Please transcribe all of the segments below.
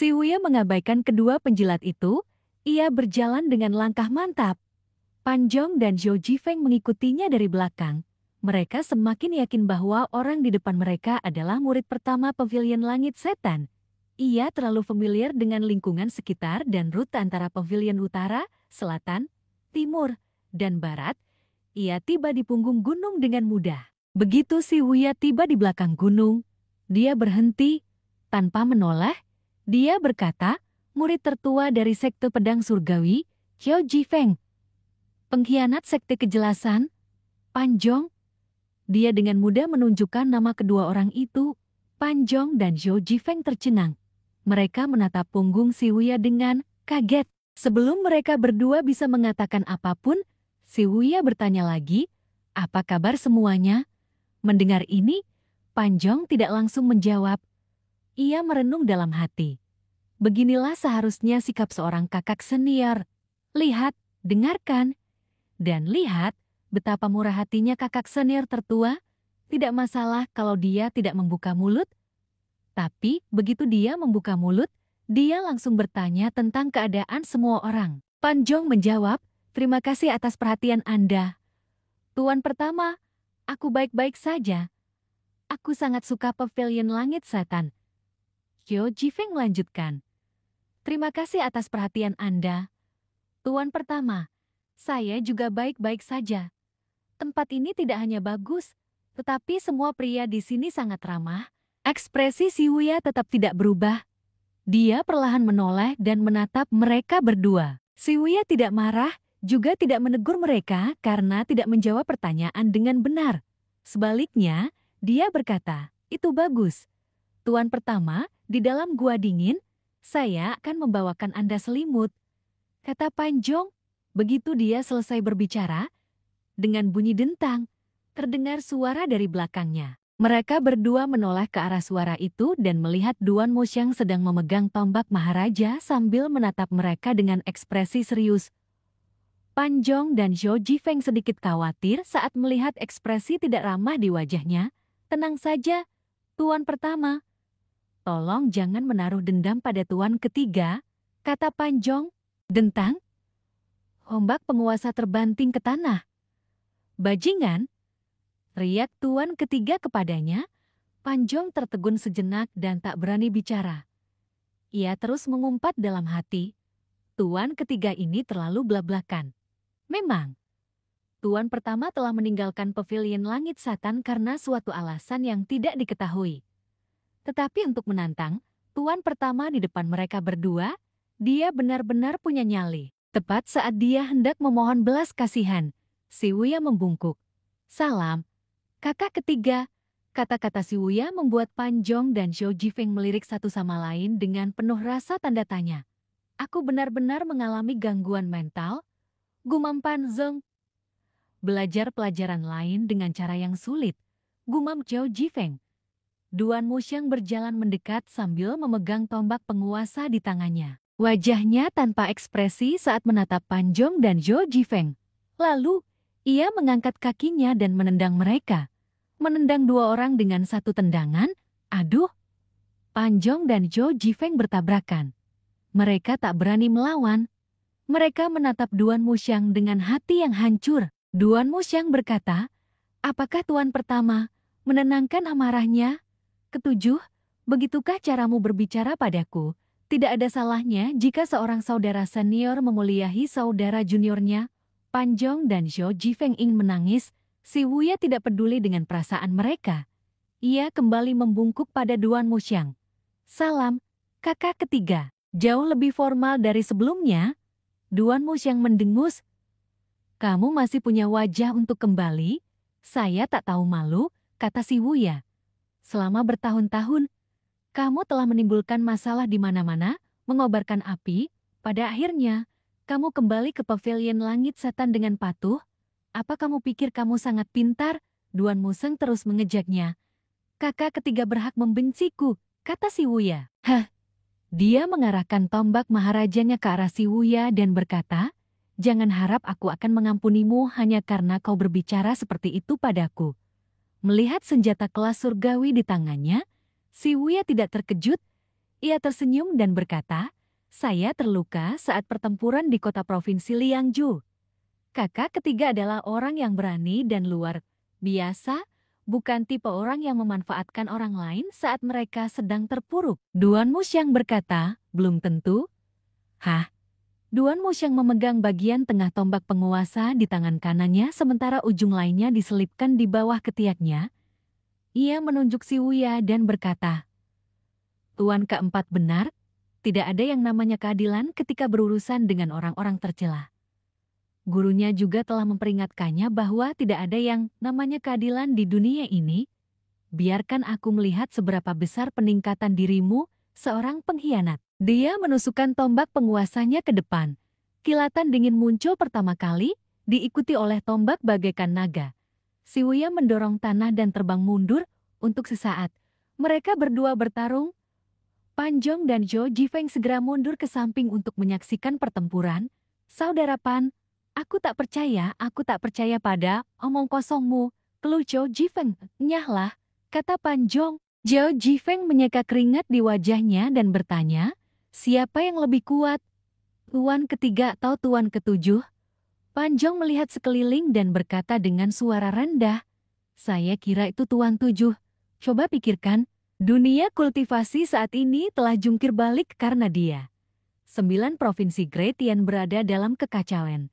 Si Wuya mengabaikan kedua penjilat itu, ia berjalan dengan langkah mantap. Pan Zhong dan Zhou Jifeng mengikutinya dari belakang. Mereka semakin yakin bahwa orang di depan mereka adalah murid pertama Pavilion Langit Setan. Ia terlalu familiar dengan lingkungan sekitar dan rute antara Pavilion Utara, Selatan, Timur, dan Barat. Ia tiba di punggung gunung dengan mudah. Begitu si Wuya tiba di belakang gunung, dia berhenti tanpa menoleh. Dia berkata, murid tertua dari sekte pedang surgawi, Zhou Jifeng. Pengkhianat sekte kejelasan, Pan Zhong. Dia dengan mudah menunjukkan nama kedua orang itu. Pan Zhong dan Zhou Jifeng tercengang. Mereka menatap punggung si Wuya dengan kaget. Sebelum mereka berdua bisa mengatakan apapun, si Wuya bertanya lagi, apa kabar semuanya? Mendengar ini, Pan Zhong tidak langsung menjawab. Ia merenung dalam hati. Beginilah seharusnya sikap seorang kakak senior. Lihat, dengarkan, dan lihat betapa murah hatinya kakak senior tertua. Tidak masalah kalau dia tidak membuka mulut. Tapi begitu dia membuka mulut, dia langsung bertanya tentang keadaan semua orang. Pan Zhong menjawab, terima kasih atas perhatian Anda. Tuan pertama, aku baik-baik saja. Aku sangat suka Pavilion Langit Setan. Zhou Jifeng melanjutkan. Terima kasih atas perhatian Anda. Tuan pertama, saya juga baik-baik saja. Tempat ini tidak hanya bagus, tetapi semua pria di sini sangat ramah. Ekspresi si Wuya tetap tidak berubah. Dia perlahan menoleh dan menatap mereka berdua. Si Wuya tidak marah, juga tidak menegur mereka karena tidak menjawab pertanyaan dengan benar. Sebaliknya, dia berkata, itu bagus. Tuan pertama, di dalam gua dingin, saya akan membawakan Anda selimut. Kata Pan Zhong. Begitu dia selesai berbicara, dengan bunyi dentang, terdengar suara dari belakangnya. Mereka berdua menoleh ke arah suara itu dan melihat Duan Muxiang sedang memegang tombak Maharaja sambil menatap mereka dengan ekspresi serius. Pan Zhong dan Zhou Jifeng sedikit khawatir saat melihat ekspresi tidak ramah di wajahnya. Tenang saja, Tuan pertama. Tolong jangan menaruh dendam pada Tuan ketiga, kata Pan Zhong. Dentang? Ombak penguasa terbanting ke tanah. Bajingan? Riak Tuan ketiga kepadanya. Pan Zhong tertegun sejenak dan tak berani bicara. Ia terus mengumpat dalam hati. Tuan ketiga ini terlalu blak-blakan. Memang, Tuan pertama telah meninggalkan Pavilion Langit Setan karena suatu alasan yang tidak diketahui. Tetapi untuk menantang, Tuan pertama di depan mereka berdua, dia benar-benar punya nyali. Tepat saat dia hendak memohon belas kasihan, si Wuya membungkuk. Salam, kakak ketiga. Kata-kata si Wuya membuat Pan Zhong dan Zhou Jifeng melirik satu sama lain dengan penuh rasa tanda tanya. Aku benar-benar mengalami gangguan mental, gumam Pan Zhong. Belajar pelajaran lain dengan cara yang sulit, gumam Zhou Jifeng. Duan Muxiang berjalan mendekat sambil memegang tombak penguasa di tangannya. Wajahnya tanpa ekspresi saat menatap Pan Zhong dan Zhou Jifeng. Lalu, ia mengangkat kakinya dan menendang mereka. Menendang dua orang dengan satu tendangan, aduh. Pan Zhong dan Zhou Jifeng bertabrakan. Mereka tak berani melawan. Mereka menatap Duan Muxiang dengan hati yang hancur. Duan Muxiang berkata, apakah Tuan pertama menenangkan amarahnya? Ketujuh, begitukah caramu berbicara padaku? Tidak ada salahnya jika seorang saudara senior memuliahi saudara juniornya. Pan Zhong dan Zhou Jifeng ingin menangis. Si Wuya tidak peduli dengan perasaan mereka. Ia kembali membungkuk pada Duan Muxiang. Salam, kakak ketiga. Jauh lebih formal dari sebelumnya. Duan Muxiang mendengus. Kamu masih punya wajah untuk kembali? Saya tak tahu malu, kata si Wuya. Selama bertahun-tahun, kamu telah menimbulkan masalah di mana-mana, mengobarkan api. Pada akhirnya, kamu kembali ke Pavilion Langit Setan dengan patuh. Apa kamu pikir kamu sangat pintar? Duan Muxiang terus mengejaknya. Kakak ketiga berhak membenciku, kata si Wuya. Hah? Dia mengarahkan tombak Maharajanya ke arah si Wuya dan berkata, jangan harap aku akan mengampunimu hanya karena kau berbicara seperti itu padaku. Melihat senjata kelas surgawi di tangannya, si Wuya tidak terkejut. Ia tersenyum dan berkata, "Saya terluka saat pertempuran di kota provinsi Liangju. Kakak ketiga adalah orang yang berani dan luar biasa, bukan tipe orang yang memanfaatkan orang lain saat mereka sedang terpuruk." Duan Muxiang berkata, "Belum tentu." Hah? Duan Muxiang memegang bagian tengah tombak penguasa di tangan kanannya sementara ujung lainnya diselipkan di bawah ketiaknya. Ia menunjuk si Wuya dan berkata, "Tuan keempat benar, tidak ada yang namanya keadilan ketika berurusan dengan orang-orang tercela." Gurunya juga telah memperingatkannya bahwa tidak ada yang namanya keadilan di dunia ini. Biarkan aku melihat seberapa besar peningkatan dirimu, seorang pengkhianat. Dia menusukkan tombak penguasanya ke depan. Kilatan dingin muncul pertama kali, diikuti oleh tombak bagaikan naga. Si Wuya mendorong tanah dan terbang mundur untuk sesaat. Mereka berdua bertarung. Pan Zhong dan Zhou Jifeng segera mundur ke samping untuk menyaksikan pertempuran. "Saudara Pan, aku tak percaya pada omong kosongmu," keluh Zhou Jifeng. "Nyahlah," kata Pan Zhong. Zhou Jifeng menyeka keringat di wajahnya dan bertanya, "Siapa yang lebih kuat? Tuan ketiga atau tuan ketujuh?" Pan Zhong melihat sekeliling dan berkata dengan suara rendah, "Saya kira itu tuan tujuh. Coba pikirkan, dunia kultivasi saat ini telah jungkir balik karena dia. 9 provinsi Great Yan berada dalam kekacauan.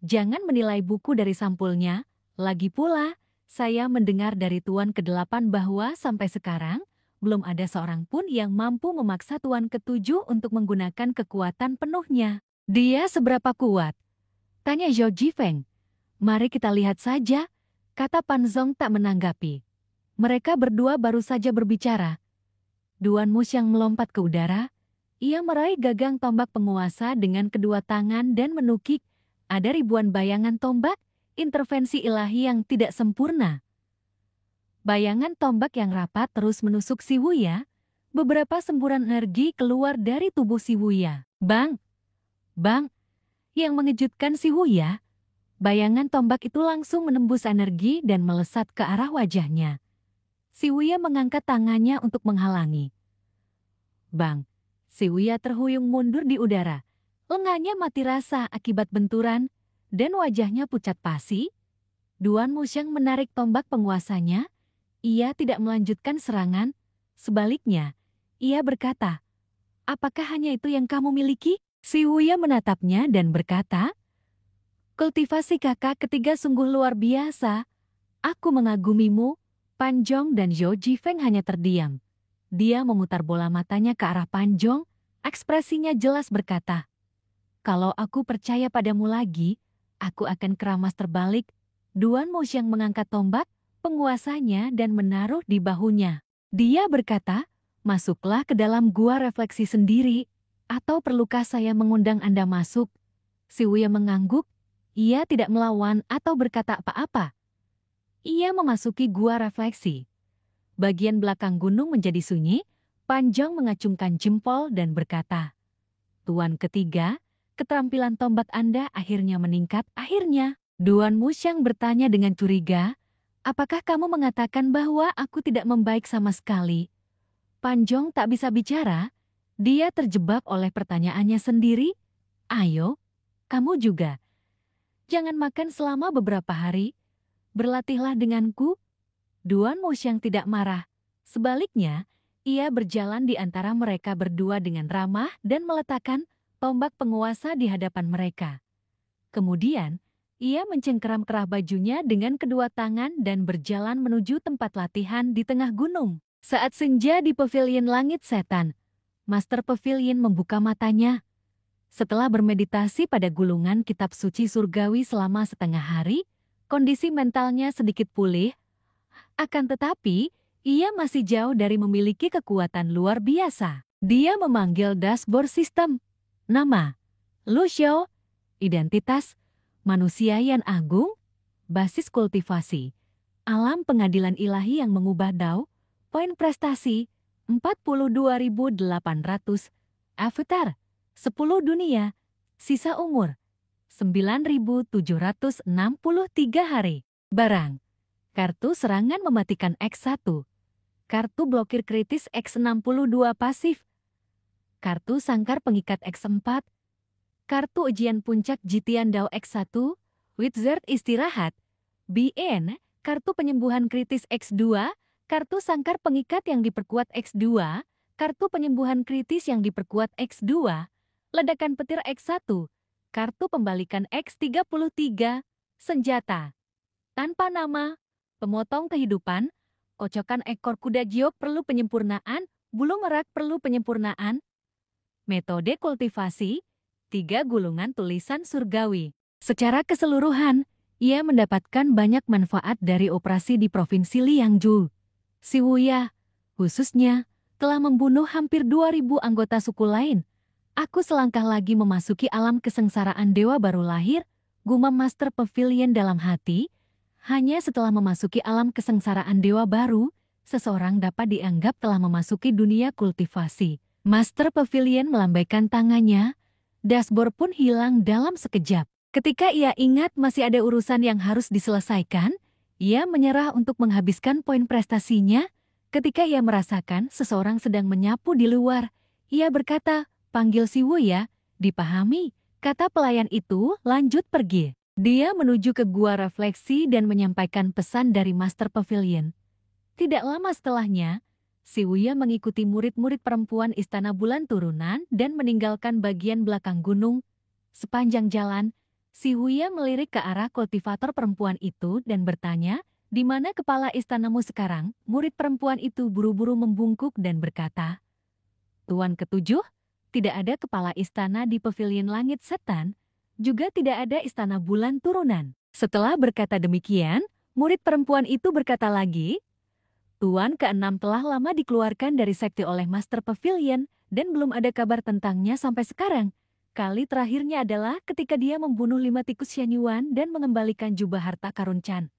Jangan menilai buku dari sampulnya. Lagi pula, saya mendengar dari tuan ke-8 bahwa sampai sekarang, belum ada seorang pun yang mampu memaksa tuan ke-7 untuk menggunakan kekuatan penuhnya." "Dia seberapa kuat?" tanya Zhou Jifeng. "Mari kita lihat saja," kata Pan Zhong tak menanggapi. Mereka berdua baru saja berbicara. Duan Muxiang melompat ke udara. Ia meraih gagang tombak penguasa dengan kedua tangan dan menukik. Ada ribuan bayangan tombak, intervensi ilahi yang tidak sempurna. Bayangan tombak yang rapat terus menusuk si Wuya. Beberapa semburan energi keluar dari tubuh si Wuya. Bang! Bang! Yang mengejutkan si Wuya, bayangan tombak itu langsung menembus energi dan melesat ke arah wajahnya. Si Wuya mengangkat tangannya untuk menghalangi. Bang! Si Wuya terhuyung mundur di udara. Lengannya mati rasa akibat benturan, dan wajahnya pucat pasi. Duan Muxiang menarik tombak penguasanya. Ia tidak melanjutkan serangan. Sebaliknya, ia berkata, "Apakah hanya itu yang kamu miliki?" Si Wuya menatapnya dan berkata, "Kultivasi kakak ketiga sungguh luar biasa. Aku mengagumimu." Pan Zhong dan Zhou Jifeng hanya terdiam. Dia memutar bola matanya ke arah Pan Zhong. Ekspresinya jelas berkata, "Kalau aku percaya padamu lagi, aku akan keramas terbalik." Duan Muxiang mengangkat tombak penguasanya dan menaruh di bahunya. Dia berkata, "Masuklah ke dalam gua refleksi sendiri, atau perlukah saya mengundang Anda masuk?" Si Wuya mengangguk. Ia tidak melawan atau berkata apa-apa. Ia memasuki gua refleksi. Bagian belakang gunung menjadi sunyi. Pan Zhong mengacungkan jempol dan berkata, "Tuan ketiga, keterampilan tombak Anda akhirnya meningkat." "Akhirnya?" Duan Muxiang bertanya dengan curiga, "Apakah kamu mengatakan bahwa aku tidak membaik sama sekali?" Pan Zhong tak bisa bicara. Dia terjebak oleh pertanyaannya sendiri. "Ayo, kamu juga. Jangan makan selama beberapa hari. Berlatihlah denganku." Duan Muxiang tidak marah. Sebaliknya, ia berjalan di antara mereka berdua dengan ramah dan meletakkan tombak penguasa di hadapan mereka. Kemudian, ia mencengkeram kerah bajunya dengan kedua tangan dan berjalan menuju tempat latihan di tengah gunung. Saat senja di Pavilion Langit Setan, Master Pavilion membuka matanya. Setelah bermeditasi pada gulungan kitab suci surgawi selama setengah hari, kondisi mentalnya sedikit pulih. Akan tetapi, ia masih jauh dari memiliki kekuatan luar biasa. Dia memanggil dashboard sistem. Nama, Lu Xiao. Identitas, manusia yang agung. Basis kultivasi, alam pengadilan ilahi yang mengubah Dao. Poin prestasi, 42.800. Avatar, 10 dunia. Sisa umur, 9.763 hari. Barang, kartu serangan mematikan X1. Kartu blokir kritis X62 pasif, kartu sangkar pengikat X4, kartu ujian puncak Jitian Dao X1, Wizard istirahat, BN, kartu penyembuhan kritis X2, kartu sangkar pengikat yang diperkuat X2, kartu penyembuhan kritis yang diperkuat X2, ledakan petir X1, kartu pembalikan X33, senjata tanpa nama, pemotong kehidupan, kocokan ekor kuda giok perlu penyempurnaan, bulu merak perlu penyempurnaan, metode kultivasi, 3 gulungan tulisan surgawi. Secara keseluruhan, ia mendapatkan banyak manfaat dari operasi di Provinsi Liangzhou. Si Wuya, khususnya, telah membunuh hampir 2.000 anggota suku lain. Aku selangkah lagi memasuki alam kesengsaraan dewa baru lahir, gumam Master Pavilion dalam hati. Hanya setelah memasuki alam kesengsaraan dewa baru, seseorang dapat dianggap telah memasuki dunia kultivasi. Master Pavilion melambaikan tangannya, dashboard pun hilang dalam sekejap. Ketika ia ingat masih ada urusan yang harus diselesaikan, ia menyerah untuk menghabiskan poin prestasinya. Ketika ia merasakan seseorang sedang menyapu di luar, ia berkata, "Panggil si Wuya." Dipahami, kata pelayan itu, lanjut pergi. Dia menuju ke gua refleksi dan menyampaikan pesan dari Master Pavilion. Tidak lama setelahnya, si Wuya mengikuti murid-murid perempuan Istana Bulan Turunan dan meninggalkan bagian belakang gunung. Sepanjang jalan, si Wuya melirik ke arah kultivator perempuan itu dan bertanya, "Di mana kepala istanamu sekarang?" Murid perempuan itu buru-buru membungkuk dan berkata, "Tuan ketujuh, tidak ada kepala istana di Pavilion Langit Setan, juga tidak ada Istana Bulan Turunan." Setelah berkata demikian, murid perempuan itu berkata lagi, "Tuan ke-6 telah lama dikeluarkan dari sekte oleh Master Pavilion dan belum ada kabar tentangnya sampai sekarang. Kali terakhirnya adalah ketika dia membunuh 5 tikus Xianyuan dan mengembalikan jubah harta karun Chan.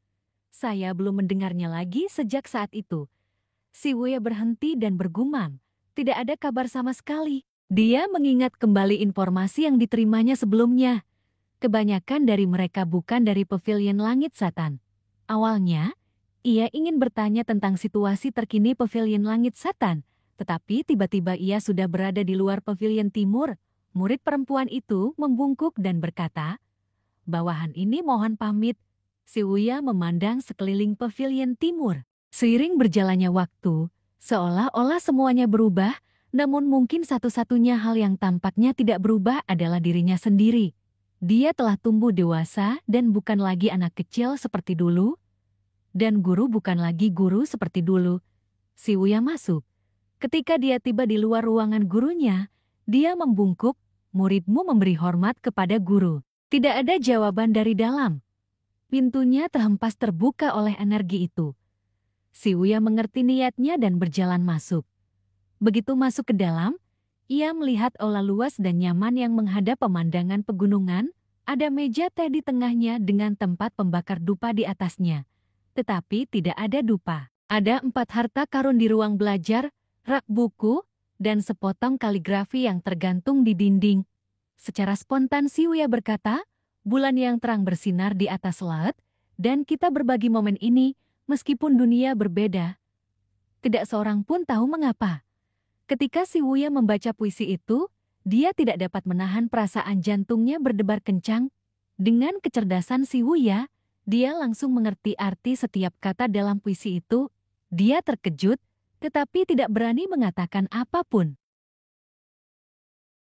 Saya belum mendengarnya lagi sejak saat itu." Si Wuya berhenti dan bergumam, "Tidak ada kabar sama sekali." Dia mengingat kembali informasi yang diterimanya sebelumnya. Kebanyakan dari mereka bukan dari Pavilion Langit Setan. Awalnya, ia ingin bertanya tentang situasi terkini Pavilion Langit Setan, tetapi tiba-tiba ia sudah berada di luar Pavilion Timur. Murid perempuan itu membungkuk dan berkata, "Bawahan ini mohon pamit." Si Wuya memandang sekeliling Pavilion Timur. Seiring berjalannya waktu, seolah-olah semuanya berubah, namun mungkin satu-satunya hal yang tampaknya tidak berubah adalah dirinya sendiri. Dia telah tumbuh dewasa dan bukan lagi anak kecil seperti dulu. Dan guru bukan lagi guru seperti dulu. Si Wuya masuk. Ketika dia tiba di luar ruangan gurunya, dia membungkuk, "Muridmu memberi hormat kepada guru." Tidak ada jawaban dari dalam. Pintunya terhempas terbuka oleh energi itu. Si Wuya mengerti niatnya dan berjalan masuk. Begitu masuk ke dalam, ia melihat aula luas dan nyaman yang menghadap pemandangan pegunungan. Ada meja teh di tengahnya dengan tempat pembakar dupa di atasnya. Tetapi tidak ada dupa. Ada 4 harta karun di ruang belajar, rak buku, dan sepotong kaligrafi yang tergantung di dinding. Secara spontan si Wuya berkata, "Bulan yang terang bersinar di atas laut, dan kita berbagi momen ini, meskipun dunia berbeda." Tidak seorang pun tahu mengapa. Ketika si Wuya membaca puisi itu, dia tidak dapat menahan perasaan jantungnya berdebar kencang. Dengan kecerdasan si Wuya, dia langsung mengerti arti setiap kata dalam puisi itu. Dia terkejut, tetapi tidak berani mengatakan apapun.